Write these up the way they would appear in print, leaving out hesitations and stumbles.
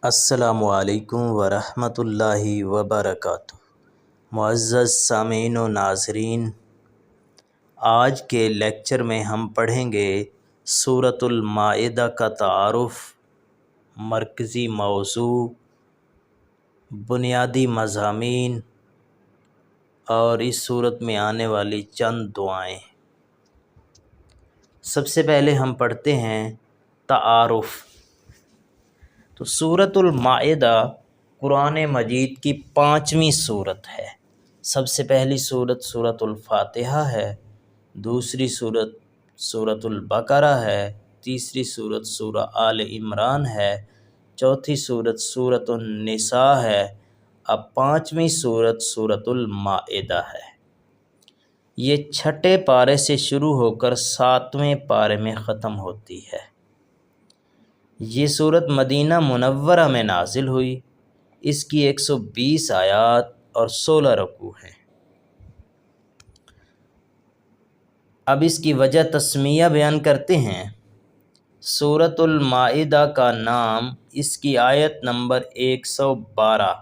السلام علیکم ورحمۃ اللہ وبرکاتہ۔ معزز سامعین و ناظرین، آج کے لیکچر میں ہم پڑھیں گے سورۃ المائدہ کا تعارف، مرکزی موضوع، بنیادی مضامین اور اس سورت میں آنے والی چند دعائیں۔ سب سے پہلے ہم پڑھتے ہیں تعارف۔ تو سورۃ المائدہ قرآن مجید کی 5ویں سورت ہے۔ سب سے پہلی سورت سورۃ الفاتحہ ہے، دوسری سورت سورۃ البقرہ ہے، تیسری سورت سورہ آل عمران ہے، چوتھی سورت سورۃ النساء ہے، اب 5ویں سورت سورۃ المائدہ ہے۔ یہ 6 پارے سے شروع ہو کر 7ویں پارے میں ختم ہوتی ہے۔ یہ سورت مدینہ منورہ میں نازل ہوئی۔ اس کی 120 آیات اور 16 رکوع ہیں۔ اب اس کی وجہ تسمیہ بیان کرتے ہیں۔ سورۃ المائدہ کا نام اس کی آیت نمبر 112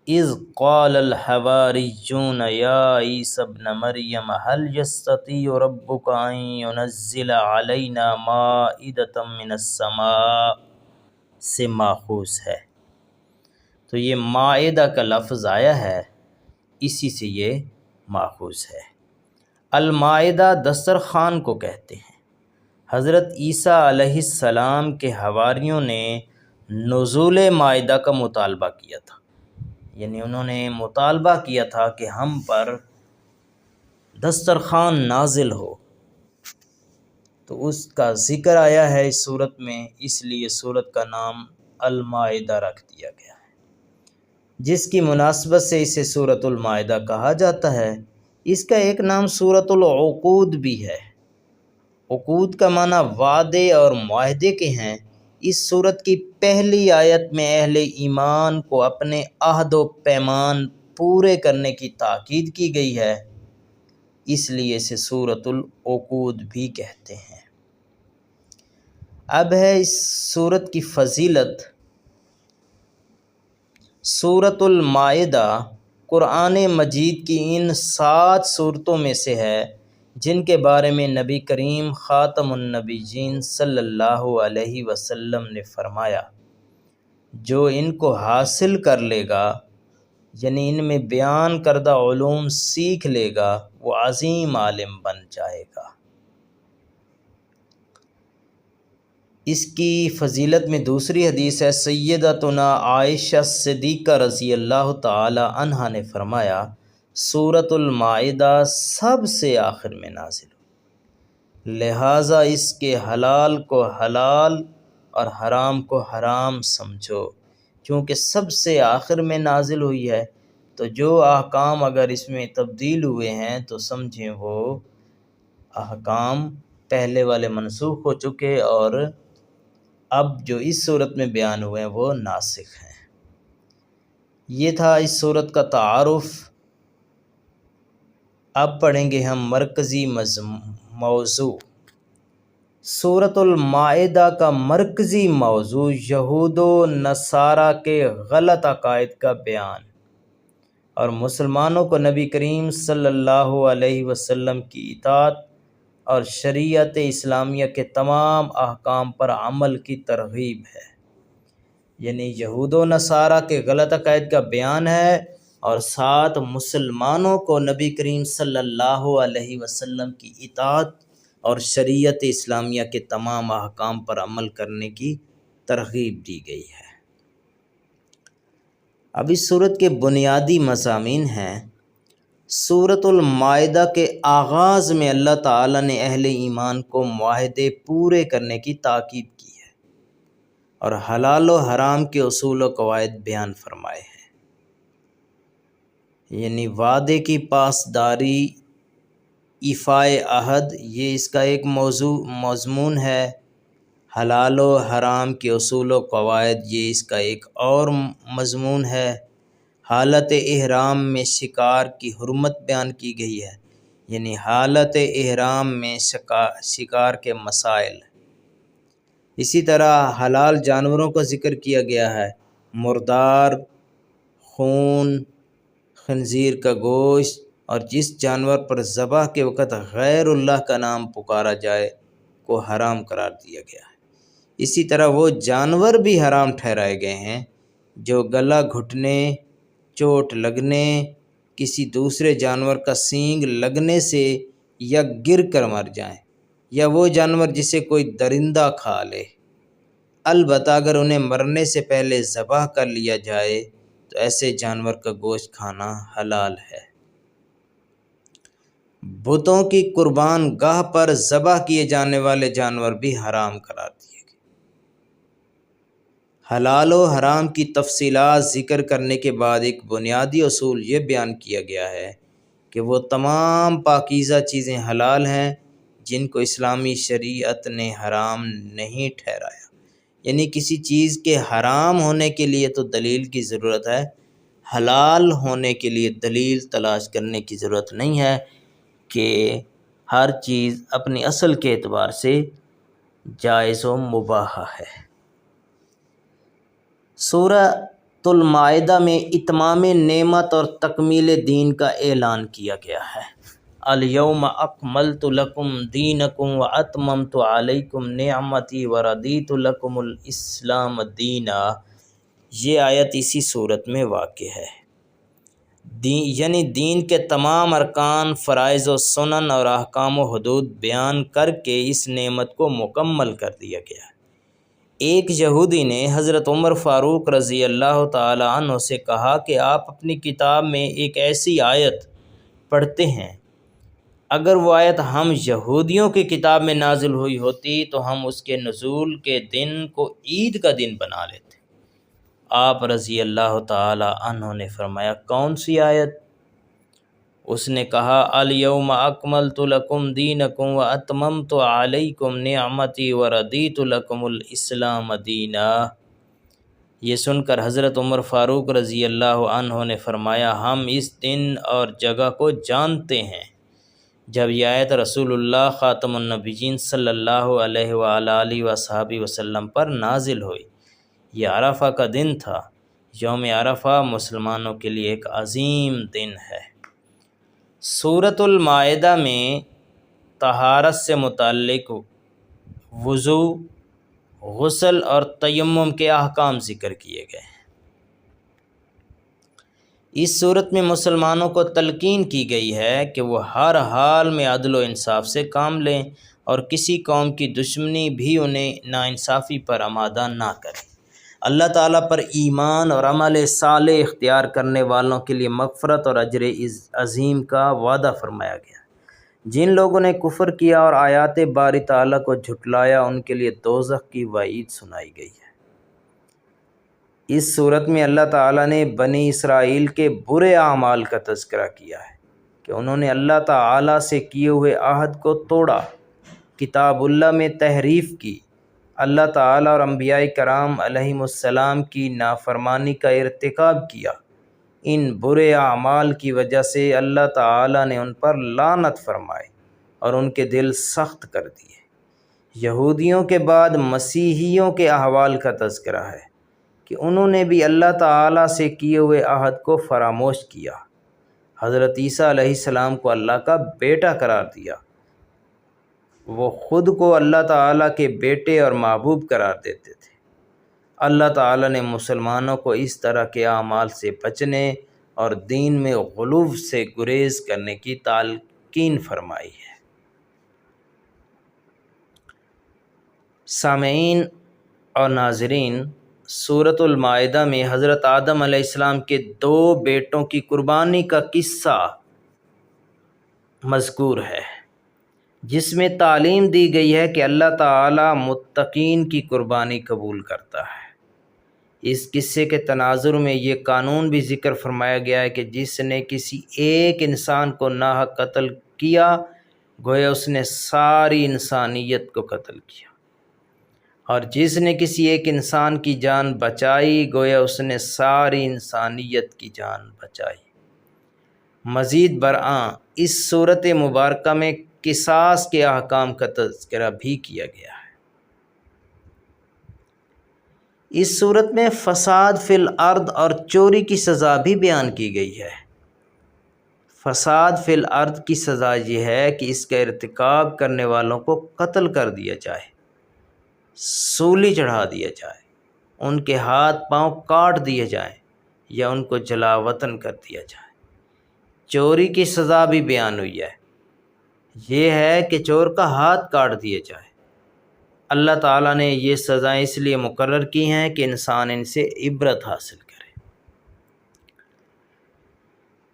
اذ قال الحواریون یا عیسی ابن مریم هل یستطیع ربک ان ینزل علینا مائدۃ من السماء سے ماخوذ ہے۔ تو یہ مائدہ کا لفظ آیا ہے، اسی سے یہ ماخوذ ہے۔ المائدہ دسترخوان کو کہتے ہیں۔ حضرت عیسیٰ علیہ السلام کے حواریوں نے نزول مائدہ کا مطالبہ کیا تھا، یعنی انہوں نے مطالبہ کیا تھا کہ ہم پر دسترخوان نازل ہو، تو اس کا ذکر آیا ہے اس صورت میں، اس لیے سورت کا نام المائدہ رکھ دیا گیا ہے، جس کی مناسبت سے اسے سورۃ المائدہ کہا جاتا ہے۔ اس کا ایک نام سورۃ العقود بھی ہے۔ عقود کا معنی وعدے اور معاہدے کے ہیں۔ اس سورت کی پہلی آیت میں اہل ایمان کو اپنے عہد و پیمان پورے کرنے کی تاکید کی گئی ہے، اس لیے اسے سورۃ العقود بھی کہتے ہیں۔ اب ہے اس سورت کی فضیلت۔ سورۃ المائدہ قرآن مجید کی ان 7 سورتوں میں سے ہے جن کے بارے میں نبی کریم خاتم النبیین صلی اللہ علیہ وسلم نے فرمایا، جو ان کو حاصل کر لے گا، یعنی ان میں بیان کردہ علوم سیکھ لے گا، وہ عظیم عالم بن جائے گا۔ اس کی فضیلت میں دوسری حدیث ہے، سیدتنا عائشہ صدیقہ رضی اللہ تعالی عنہا نے فرمایا، سورۃ المائدہ سب سے آخر میں نازل ہوئی، لہٰذا اس کے حلال کو حلال اور حرام کو حرام سمجھو، کیونکہ سب سے آخر میں نازل ہوئی ہے، تو جو احکام اگر اس میں تبدیل ہوئے ہیں تو سمجھیں وہ احکام پہلے والے منسوخ ہو چکے، اور اب جو اس صورت میں بیان ہوئے ہیں وہ ناسخ ہیں۔ یہ تھا اس صورت کا تعارف۔ اب پڑھیں گے ہم مرکزی موضوع۔ سورۃ المائدہ کا مرکزی موضوع یہود و نصارہ کے غلط عقائد کا بیان اور مسلمانوں کو نبی کریم صلی اللہ علیہ وسلم کی اطاعت اور شریعت اسلامیہ کے تمام احکام پر عمل کی ترغیب ہے۔ یعنی یہود و نصارہ کے غلط عقائد کا بیان ہے، اور ساتھ مسلمانوں کو نبی کریم صلی اللہ علیہ وسلم کی اطاعت اور شریعت اسلامیہ کے تمام احکام پر عمل کرنے کی ترغیب دی گئی ہے۔ اب اس سورت کے بنیادی مضامین ہیں۔ سورۃ المائدہ کے آغاز میں اللہ تعالیٰ نے اہل ایمان کو معاہدے پورے کرنے کی تاکید کی ہے اور حلال و حرام کے اصول و قواعد بیان فرمائے ہیں، یعنی وعدے کی پاسداری، ایفائے عہد، یہ اس کا ایک مضمون ہے۔ حلال و حرام کے اصول و قواعد، یہ اس کا ایک اور مضمون ہے۔ حالت احرام میں شکار کی حرمت بیان کی گئی ہے، یعنی حالت احرام میں شکار کے مسائل۔ اسی طرح حلال جانوروں کا ذکر کیا گیا ہے، مردار، خون، خنزیر کا گوشت، اور جس جانور پر ذبح کے وقت غیر اللہ کا نام پکارا جائے کو حرام قرار دیا گیا ہے۔ اسی طرح وہ جانور بھی حرام ٹھہرائے گئے ہیں جو گلا گھٹنے، چوٹ لگنے، کسی دوسرے جانور کا سینگ لگنے سے یا گر کر مر جائیں، یا وہ جانور جسے کوئی درندہ کھا لے، البتہ اگر انہیں مرنے سے پہلے ذبح کر لیا جائے تو ایسے جانور کا گوشت کھانا حلال ہے۔ بتوں کی قربان گاہ پر ذبح کیے جانے والے جانور بھی حرام قرار دیے گئے۔ حلال و حرام کی تفصیلات ذکر کرنے کے بعد ایک بنیادی اصول یہ بیان کیا گیا ہے کہ وہ تمام پاکیزہ چیزیں حلال ہیں جن کو اسلامی شریعت نے حرام نہیں ٹھہرایا۔ یعنی کسی چیز کے حرام ہونے کے لیے تو دلیل کی ضرورت ہے، حلال ہونے کے لیے دلیل تلاش کرنے کی ضرورت نہیں ہے، کہ ہر چیز اپنی اصل کے اعتبار سے جائز و مباح ہے۔ سورۃ المائدہ میں اتمام نعمت اور تکمیل دین کا اعلان کیا گیا ہے۔ الیوم اکملت لکم دینکم واتممت علیکم نعمتی ورضیت لکم الاسلام دینا، یہ آیت اسی صورت میں واقع ہے۔ یعنی دین کے تمام ارکان، فرائض و سنن اور احکام و حدود بیان کر کے اس نعمت کو مکمل کر دیا گیا ہے۔ ایک یہودی نے حضرت عمر فاروق رضی اللہ تعالی عنہ سے کہا کہ آپ اپنی کتاب میں ایک ایسی آیت پڑھتے ہیں، اگر وہ آیت ہم یہودیوں کی کتاب میں نازل ہوئی ہوتی تو ہم اس کے نزول کے دن کو عید کا دن بنا لیتے۔ آپ رضی اللہ تعالی عنہ نے فرمایا، کون سی آیت؟ اس نے کہا، الیوم اکملت لکم دینکم واتممت علیکم نعمتی ورضیت لکم الاسلام دینا۔ یہ سن کر حضرت عمر فاروق رضی اللہ عنہ نے فرمایا، ہم اس دن اور جگہ کو جانتے ہیں جب یہ آیت رسول اللہ خاتم النبیین صلی اللہ علیہ وآلہ وصحبہ وسلم پر نازل ہوئی۔ یہ عرفہ کا دن تھا۔ یوم عرفہ مسلمانوں کے لیے ایک عظیم دن ہے۔ سورۃ المائدہ میں طہارت سے متعلق وضو، غسل اور تیمم کے احکام ذکر کیے گئے ہیں۔ اس صورت میں مسلمانوں کو تلقین کی گئی ہے کہ وہ ہر حال میں عدل و انصاف سے کام لیں اور کسی قوم کی دشمنی بھی انہیں ناانصافی پر آمادہ نہ کرے۔ اللہ تعالیٰ پر ایمان اور عمل صالح اختیار کرنے والوں کے لیے مغفرت اور اجر عظیم کا وعدہ فرمایا گیا۔ جن لوگوں نے کفر کیا اور آیات باری تعالیٰ کو جھٹلایا، ان کے لیے دوزخ کی وعید سنائی گئی ہے۔ اس صورت میں اللہ تعالیٰ نے بنی اسرائیل کے برے اعمال کا تذکرہ کیا ہے کہ انہوں نے اللہ تعالیٰ سے کیے ہوئے عہد کو توڑا، کتاب اللہ میں تحریف کی، اللہ تعالیٰ اور انبیاء کرام علیہم السلام کی نافرمانی کا ارتکاب کیا۔ ان برے اعمال کی وجہ سے اللہ تعالیٰ نے ان پر لعنت فرمائی اور ان کے دل سخت کر دیے۔ یہودیوں کے بعد مسیحیوں کے احوال کا تذکرہ ہے کہ انہوں نے بھی اللہ تعالیٰ سے کیے ہوئے عہد کو فراموش کیا، حضرت عیسیٰ علیہ السلام کو اللہ کا بیٹا قرار دیا۔ وہ خود کو اللہ تعالیٰ کے بیٹے اور محبوب قرار دیتے تھے۔ اللہ تعالیٰ نے مسلمانوں کو اس طرح کے اعمال سے بچنے اور دین میں غلو سے گریز کرنے کی تلقین فرمائی ہے۔ سامعین اور ناظرین، سورۃ المائدہ میں حضرت آدم علیہ السلام کے 2 بیٹوں کی قربانی کا قصہ مذکور ہے، جس میں تعلیم دی گئی ہے کہ اللہ تعالیٰ متقین کی قربانی قبول کرتا ہے۔ اس قصے کے تناظر میں یہ قانون بھی ذکر فرمایا گیا ہے کہ جس نے کسی ایک انسان کو ناحق قتل کیا، گویا اس نے ساری انسانیت کو قتل کیا، اور جس نے کسی ایک انسان کی جان بچائی، گویا اس نے ساری انسانیت کی جان بچائی۔ مزید برآں اس صورت مبارکہ میں قصاص کے احکام کا تذکرہ بھی کیا گیا ہے۔ اس صورت میں فساد فی الارض اور چوری کی سزا بھی بیان کی گئی ہے۔ فساد فی الارض کی سزا یہ ہے کہ اس کا ارتکاب کرنے والوں کو قتل کر دیا جائے، سولی چڑھا دیا جائے، ان کے ہاتھ پاؤں کاٹ دیے جائیں یا ان کو جلا وطن کر دیا جائے۔ چوری کی سزا بھی بیان ہوئی ہے، یہ ہے کہ چور کا ہاتھ کاٹ دیا جائے۔ اللہ تعالیٰ نے یہ سزائیں اس لیے مقرر کی ہیں کہ انسان ان سے عبرت حاصل کرے۔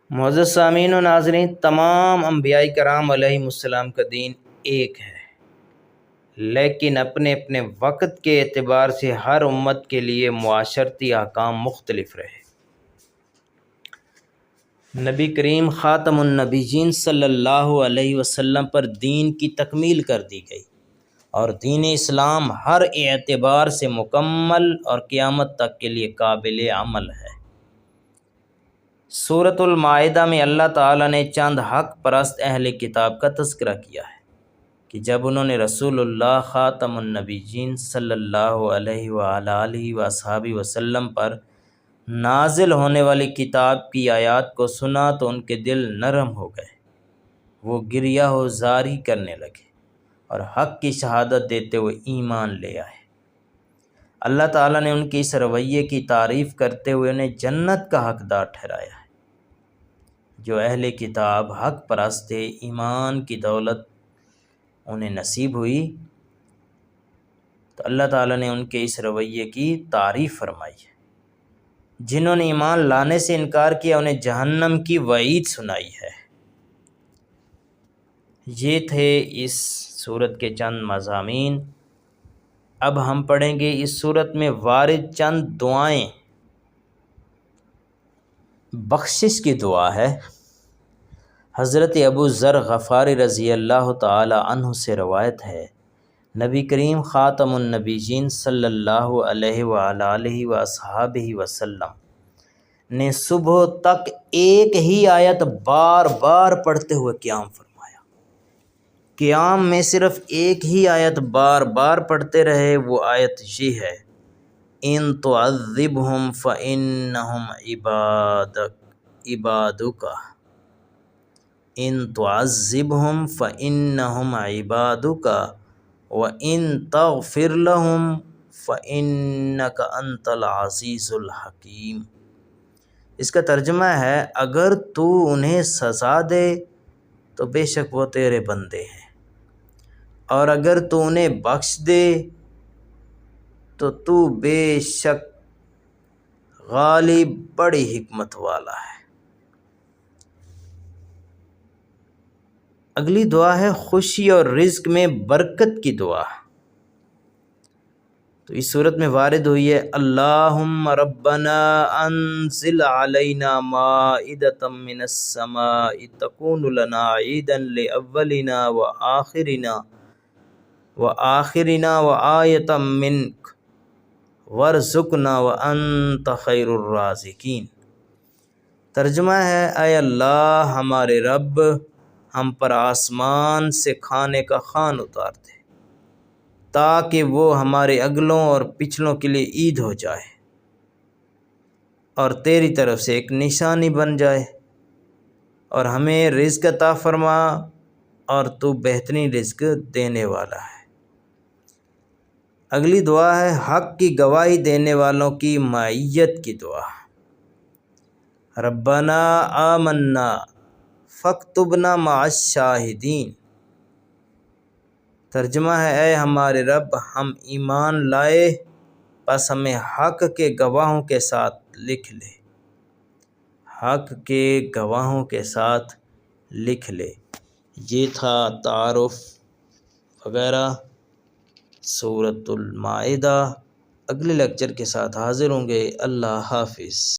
معزز سامعین و ناظرین، تمام انبیاء کرام علیہم السلام کا دین ایک ہے، لیکن اپنے اپنے وقت کے اعتبار سے ہر امت کے لیے معاشرتی احکام مختلف رہے۔ نبی کریم خاتم النبیین صلی اللہ علیہ وسلم پر دین کی تکمیل کر دی گئی اور دین اسلام ہر اعتبار سے مکمل اور قیامت تک کے لیے قابل عمل ہے۔ سورۃ المائدہ میں اللہ تعالیٰ نے چند حق پرست اہل کتاب کا تذکرہ کیا ہے کہ جب انہوں نے رسول اللہ خاتم النبیین صلی اللہ علیہ وآلہ وصحبہ وسلم پر نازل ہونے والی کتاب کی آیات کو سنا تو ان کے دل نرم ہو گئے، وہ گریہ و زاری کرنے لگے اور حق کی شہادت دیتے ہوئے ایمان لے آئے۔ اللہ تعالیٰ نے ان کے اس رویے کی تعریف کرتے ہوئے انہیں جنت کا حقدار ٹھہرایا ہے۔ جو اہل کتاب حق پرست تھے، ایمان کی دولت انہیں نصیب ہوئی تو اللہ تعالیٰ نے ان کے اس رویے کی تعریف فرمائی ہے۔ جنہوں نے ایمان لانے سے انکار کیا انہیں جہنم کی وعید سنائی ہے۔ یہ تھے اس سورت کے چند مضامین۔ اب ہم پڑھیں گے اس سورت میں وارد چند دعائیں۔ بخشش کی دعا ہے۔ حضرت ابو ذر غفاری رضی اللہ تعالی عنہ سے روایت ہے، نبی کریم خاتم النبیین صلی اللہ علیہ وآلہ وصحبہ وسلم نے صبح تک ایک ہی آیت بار بار پڑھتے ہوئے قیام فرمایا۔ قیام میں صرف ایک ہی آیت بار بار پڑھتے رہے، وہ آیت یہ ہے، ان تعذبہم فانہم عبادک، ان تعذبہم فانہم عبادک وان تغفر لہم فانک انت العزیز الحکیم۔ اس کا ترجمہ ہے، اگر تو انہیں سزا دے تو بے شک وہ تیرے بندے ہیں، اور اگر تو انہیں بخش دے تو بے شک غالب بڑی حکمت والا ہے۔ اگلی دعا ہے خوشی اور رزق میں برکت کی دعا۔ تو اس صورت میں وارد ہوئی ہے، اللہم ربنا انزل علینا مائدۃ من السماء تکون لنا عیدا لاولنا وآخرنا وآیۃ منک وارزقنا وانت خیر الرازقین۔ ترجمہ ہے، اے اللہ ہمارے رب، ہم پر آسمان سے کھانے کا خوان اتار دے تاکہ وہ ہمارے اگلوں اور پچھلوں کے لیے عید ہو جائے اور تیری طرف سے ایک نشانی بن جائے، اور ہمیں رزق عطا فرما اور تو بہترین رزق دینے والا ہے۔ اگلی دعا ہے حق کی گواہی دینے والوں کی معیت کی دعا۔ ربنا آمنا فاکتبنا مع الشاہدین۔ ترجمہ ہے، اے ہمارے رب، ہم ایمان لائے، بس ہمیں حق کے گواہوں کے ساتھ لکھ لے، حق کے گواہوں کے ساتھ لکھ لے۔ یہ تھا تعارف وغیرہ سورۃ المائدہ۔ اگلے لیکچر کے ساتھ حاضر ہوں گے۔ اللہ حافظ۔